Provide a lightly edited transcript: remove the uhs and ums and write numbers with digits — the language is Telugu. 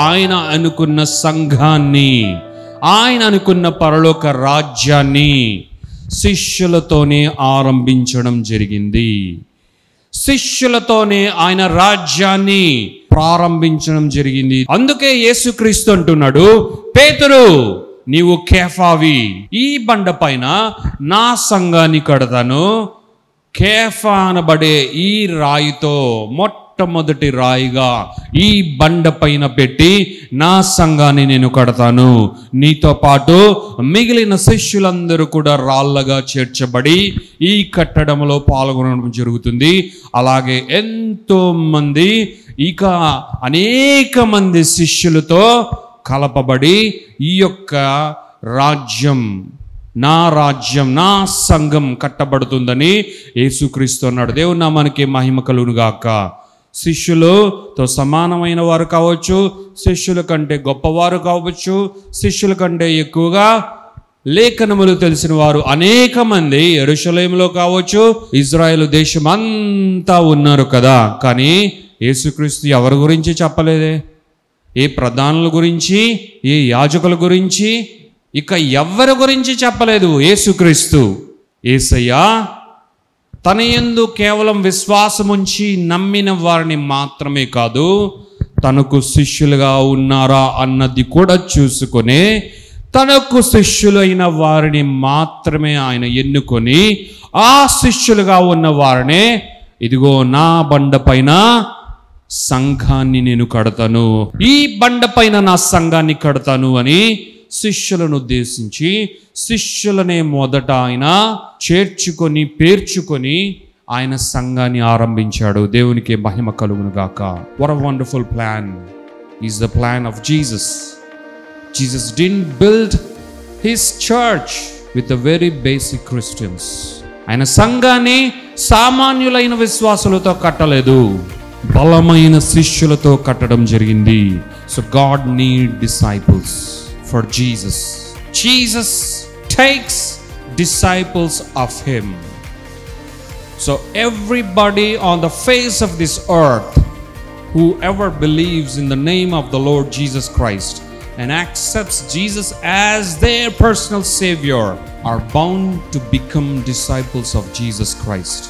ఆయన అనుకున్న సంఘాన్ని, ఆయన అనుకున్న పరలోక రాజ్యాన్ని శిష్యులతోనే ఆరంభించడం జరిగింది. శిష్యులతోనే ఆయన రాజ్యాన్ని ప్రారంభించడం జరిగింది. అందుకే యేసుక్రీస్తు అంటున్నాడు, పేతురు నీవు కేఫావి, ఈ బండ పైన నా సంఘాన్ని కడతాను. కేఫా అనబడే ఈ రాయితో, మొట్టమొదటి రాయిగా ఈ బండ పైన పెట్టి నా సంఘాన్ని నేను కడతాను. నీతో పాటు మిగిలిన శిష్యులందరూ కూడా రాళ్ళగా చేర్చబడి ఈ కట్టడంలో పాల్గొనడం జరుగుతుంది. అలాగే ఎంతో మంది, ఇక అనేక మంది శిష్యులతో కలపబడి ఈ యొక్క రాజ్యం, నా రాజ్యం, నా సంఘం కట్టబడుతుందని యేసుక్రీస్తు అన్నాడు. దేవుని నామానికి మహిమ కలుగును గాక. శిష్యులతో సమానమైన వారు కావచ్చు, శిష్యుల కంటే గొప్పవారు కావచ్చు, శిష్యుల కంటే ఎక్కువగా లేఖనములు తెలిసిన వారు అనేక మంది యెరూషలేములో కావచ్చు, ఇజ్రాయేలు దేశం అంతా ఉన్నారు కదా. కానీ యేసుక్రీస్తు ఎవరి గురించి చెప్పలేదే? ఏ ప్రధానుల గురించి, ఏ యాజకుల గురించి, ఇక ఎవరి గురించి చెప్పలేదు. యేసుక్రీస్తు, యేసయ్య తన యందు కేవలం విశ్వాసముంచి నమ్మిన వారిని మాత్రమే కాదు, తనకు శిష్యులుగా ఉన్నారా అన్నది కూడా చూసుకొని, తనకు శిష్యులైన వారిని మాత్రమే ఆయన ఎన్నుకొని, ఆ శిష్యులుగా ఉన్న వారినే ఇదిగో నా బండ పైన సంఘాన్ని నేను కడతాను, ఈ బండ పైన నా సంఘాన్ని కడతాను అని శిష్యులను ఉద్దేశించి, శిష్యులనే మొదట ఆయన చేర్చుకొని పేర్చుకొని ఆయన సంఘాన్ని ఆరంభించాడు. దేవునికి మహిమ కలుగును గాక. What a wonderful plan is the plan of Jesus. Jesus didn't build his church with the very basic Christians. ఆయన సంఘాన్ని సామాన్యులైన విశ్వాసులతో కట్టలేదు, బలమైన శిష్యులతో కట్టడం జరిగింది. So God need disciples for Jesus. Jesus takes disciples of him. So everybody on the face of this earth, whoever believes in the name of the Lord Jesus Christ and accepts Jesus as their personal savior, are bound to become disciples of Jesus Christ.